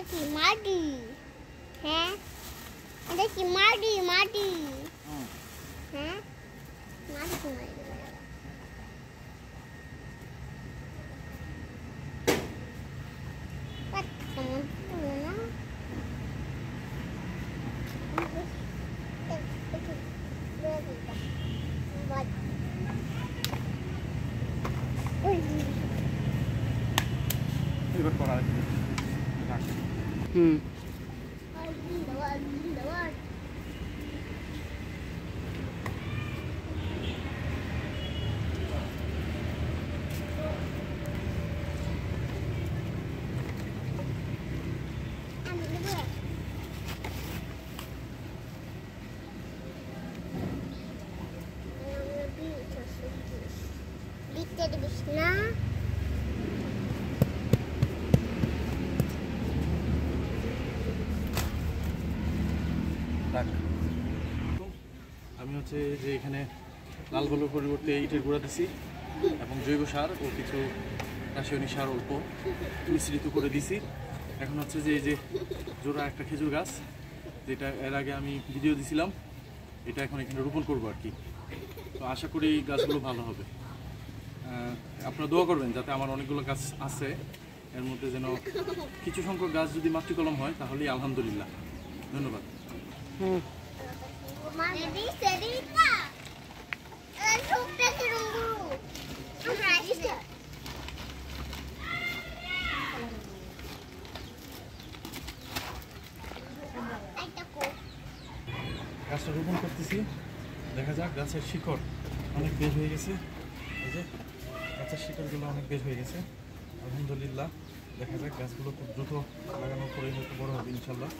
কি মাটি? হ্যাঁ, এটা কি মাটি? মাটি হ্যাঁ, মাটি তোমার না আমি হচ্ছে যে এখানে লাল গোলার পরিবর্তে ইটের গুঁড়া দিছি এবং জৈব সার ও কিছু রাসায়নিক সার অল্প মিশ্রিত করে দিছি। এখন হচ্ছে যে এই যে জোড়া একটা খেজুর গাছ, যেটা এর আগে আমি ভিডিও দিছিলাম, এটা এখন এখানে রোপণ করবো আর কি। তো আশা করি গাছগুলো ভালো হবে। আপনারা দোয়া করবেন যাতে আমার অনেকগুলো গাছ আছে, এর মধ্যে যেন কিছু সংখ্যক গাছ যদি মাটি কলম হয় তাহলেই আলহামদুলিল্লাহ। ধন্যবাদ। গাছটা রোপণ করতেছি, দেখা যাক। গাছের শিকড় অনেক বের হয়ে গেছে, এই যে গাছের শিকড়গুলো অনেক বের হয়ে গেছে আলহামদুলিল্লাহ। দেখা যাক, গাছগুলো খুব দ্রুত লাগানোর পরে হয়তো বড় হবে ইনশাল্লাহ।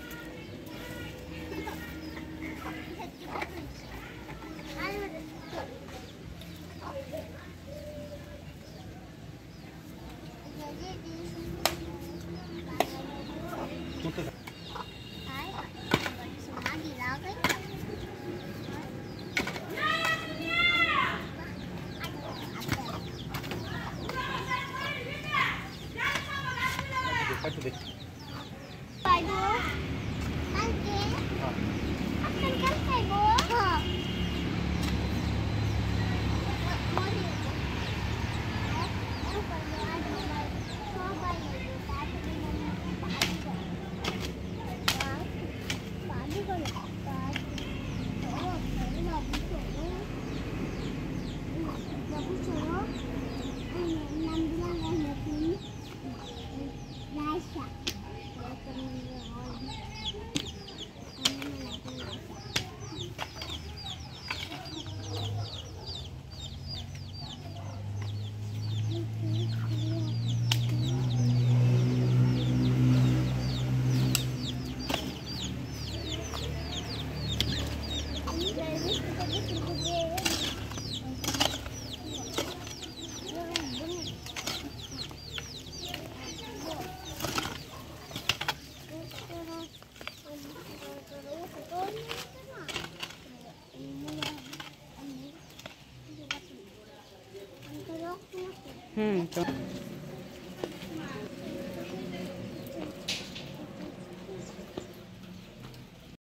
তো